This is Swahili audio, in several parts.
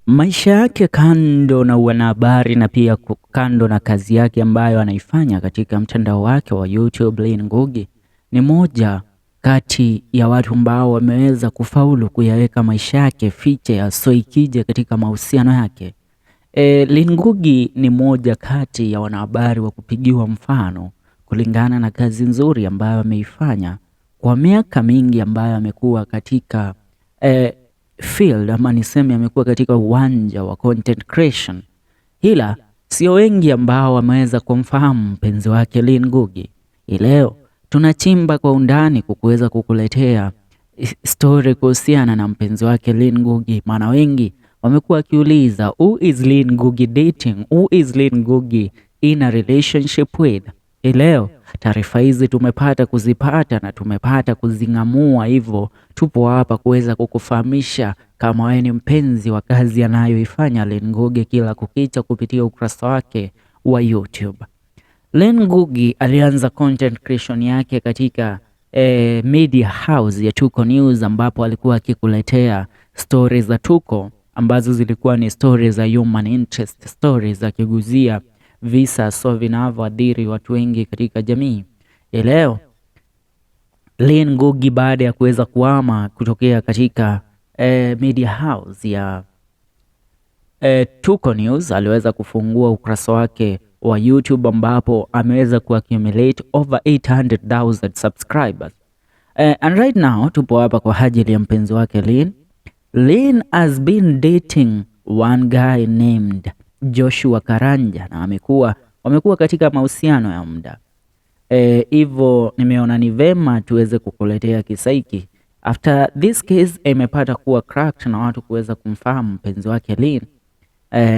Maisha yake kando na wanahabari na pia kando na kazi yake ambayo anaifanya katika mtandao wake wa YouTube, Lynn Ngugi ni moja kati ya watu ambao wameweza kufaulu kuyaweka maisha yake fiche ya soikije katika mahusiano yake. Lynn Ngugi ni moja kati ya wanahabari wa kupigiwa mfano kulingana na kazi nzuri ambayo ameifanya kwa miaka mingi ambayo amekuwa katika field ama niseme amekuwa katika uwanja wa content creation, ila sio wengi ambao wameweza kumfahamu mpenzi wake Lynn Ngugi. Leo tunachimba kwa undani kukuweza kukuletea story kuhusiana na mpenzi wake Lynn Ngugi, maana wengi wamekuwa wakiuliza who is Lynn Ngugi dating, who is Lynn Ngugi in a relationship with. Leo taarifa hizi tumepata kuzipata na tumepata kuzing'amua, hivyo tupo hapa kuweza kukufahamisha kama wewe ni mpenzi wa kazi anayoifanya Lynn Ngugi kila kukicha kupitia ukurasa wake wa YouTube. Lynn Ngugi alianza content creation yake katika media house ya Tuko News, ambapo alikuwa akikuletea stories za Tuko ambazo zilikuwa ni stories za human interest, stories za kiguzia visa so vinavyoathiri watu wengi katika jamii. Leo Lynn Ngugi baada ya kuweza kuhama kutokea katika media house ya Tuko News aliweza kufungua ukurasa wake wa YouTube ambapo ameweza kuaccumulate over 800,000 subscribers. And right now tupo hapa kwa ajili ya mpenzi wake Lynn. Lynn has been dating one guy named Joshua Karanja na wamekuwa katika mahusiano ya muda. Hivyo nimeona ni vema tuweze kukuletea kisa hiki. After this case imepata kuwa cracked na watu kuweza kumfahamu mpenzi wake Lynn,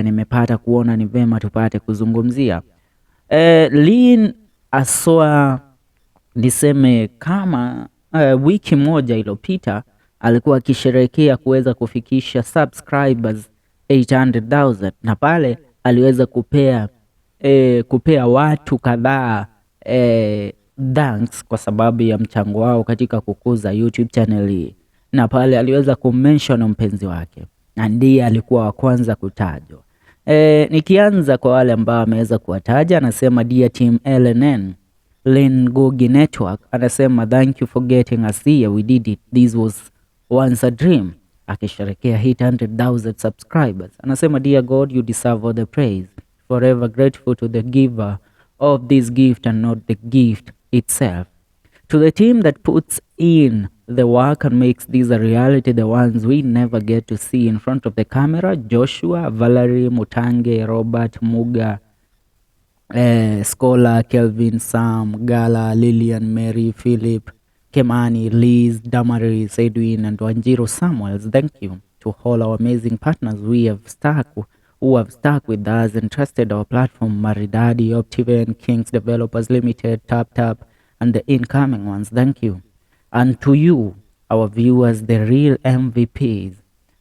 nimepata kuona ni vema tupate kuzungumzia Lynn aswa niseme kama wiki moja iliyopita alikuwa akisherehekea kuweza kufikisha subscribers 800,000 na pale aliweza kupea watu kadhaa thanks kwa sababu ya mchango wao katika kukuza YouTube channel hii, na pale aliweza kumention mpenzi wake na ndiye alikuwa wa kwanza kutajwa. Nikianza kwa wale ambao ameweza kuwataja, anasema dear team LNN Lynn Ngugi Network, anasema thank you for getting us here, we did it, this was once a dream, akisherekea 800,000 subscribers. Anasema dear God, you deserve all the praise, forever grateful to the giver of this gift and not the gift itself. To the team that puts in the work and makes this a reality, the ones we never get to see in front of the camera, Joshua, Valerie, Mutange, Robert, Muga, Scholar, Kelvin, Sam, Gala, Lillian, Mary, Philip, Kemani, Liz, Damaris, Edwin, and Wanjiro Samuels. Thank you to all our amazing partners who have stuck with us and trusted our platform, Maridadi, Optiven, Kings Developers Limited, TapTap, and the incoming ones. Thank you. And to you, our viewers, the real MVPs,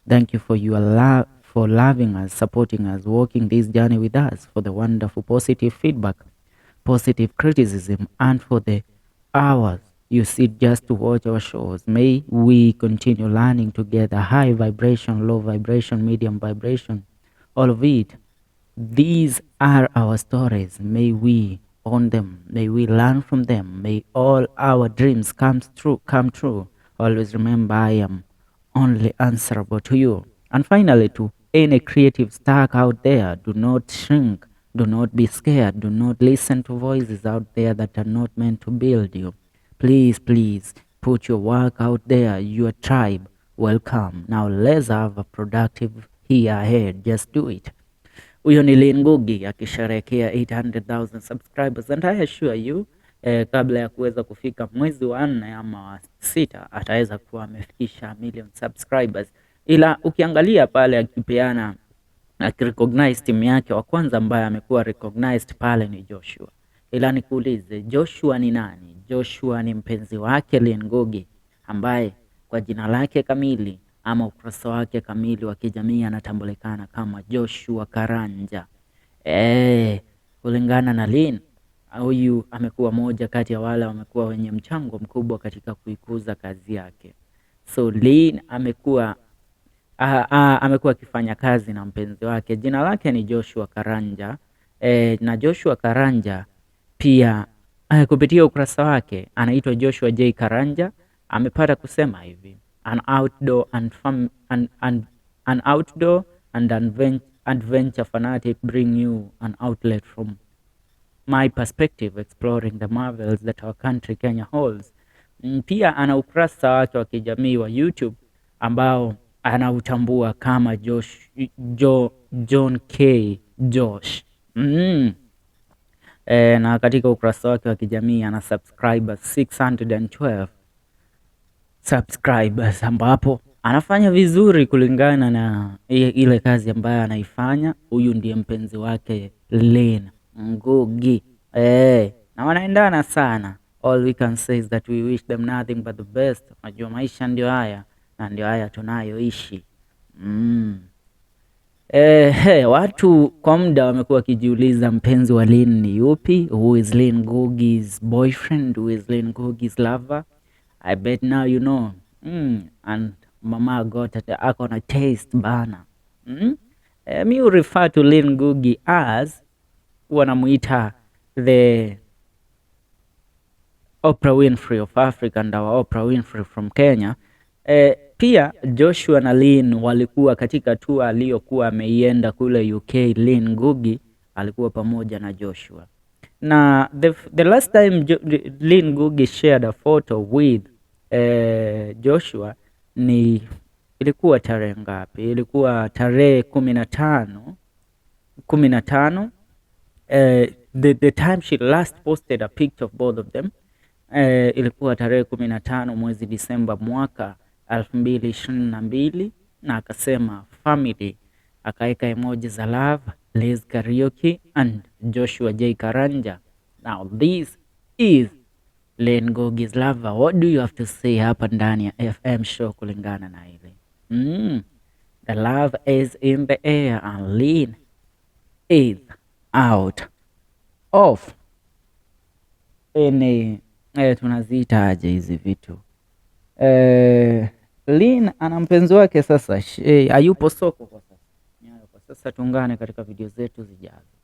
thank you for your love, for loving us, supporting us, walking this journey with us, for the wonderful positive feedback, positive criticism, and for the hours you sit just to watch our shows. May we continue learning together, high vibration, low vibration, medium vibration, all of it. These are our stories. May we own them. May we learn from them. May all our dreams come true. Always remember, I am only answerable to you. And finally, to any creative star out there, do not shrink. Do not be scared. Do not listen to voices out there that are not meant to build you. Please, please put your work out there. Your tribe welcome. Now let's have a productive year ahead. Just do it. Huyo ni Lynn Ngugi akisherehekea 800,000 subscribers, and I assure you kabla ya kuweza kufika mwezi wa 4 ama wa 6 ataweza kuwa amefikisha million subscribers. Ila ukiangalia pale akipeana akirecognize timu yake, wa kwanza ambaye amekuwa recognized pale ni Joshua. Ila nikuulize, Joshua ni nani? Joshua ni mpenzi wake Lynn Ngugi ambaye kwa jina lake kamili ama ukurasa wake kamili wa kijamii anatambulikana kama Joshua Karanja. Kulingana na Lynn, huyu amekuwa moja kati ya wale wamekuwa wenye mchango mkubwa katika kuikuza kazi yake. So Lynn amekuwa amekuwa akifanya kazi na mpenzi wake, jina lake ni Joshua Karanja. Na Joshua Karanja pia kupitia ukurasa wake anaitwa Joshua J Karanja amepata kusema hivi: an outdoor and adventure fanatic, bring you an outlet from my perspective exploring the marvels that our country Kenya holds. Pia ana ukurasa wake wa kijamii wa YouTube ambao anautambua kama John K Josh. Na katika ukurasa wake wa kijamii ana subscribers 612 subscribers, ambapo anafanya vizuri kulingana na ile kazi ambayo anaifanya. Huyu ndiye mpenzi wake Lynn Ngugi, na wanaendana sana. All we can say is that we wish them nothing but the best. Unajua maisha ndio haya na ndio haya tunayoishi. Watu kwa muda wamekuwa wakijiuliza mpenzi wa Lynn ni yupi? Who is Lynn Ngugi's boyfriend? Who is Lynn Ngugi's lover? I bet now you know. And mama got ako na taste bana. Me refer to Lynn Ngugi as wanamuita the Oprah Winfrey of Africa and our Oprah Winfrey from Kenya. Pia Joshua na Lynn walikuwa katika tour aliyokuwa ameienda kule UK. Lynn Ngugi alikuwa pamoja na Joshua. Na the last time Lynn Ngugi shared a photo with Joshua ilikuwa tarehe ngapi? Ilikuwa tarehe 15. The time she last posted a picture of both of them ilikuwa tarehe 15 mwezi Disemba mwaka 2022, na akasema family, akaeka emoji za love, Liz Karaoke and Joshua J Karanja. Now this is Lynn Ngugi's lover. What do you have to say hapa ndani ya FM show kulingana na ile? The love is in the air and Lynn is out of any tunaziita aje hizi vitu. Lynn ana mpenzi wake sasa, hayupo soko kwa sasa. Kwa sasa tuungane katika video zetu zijazo.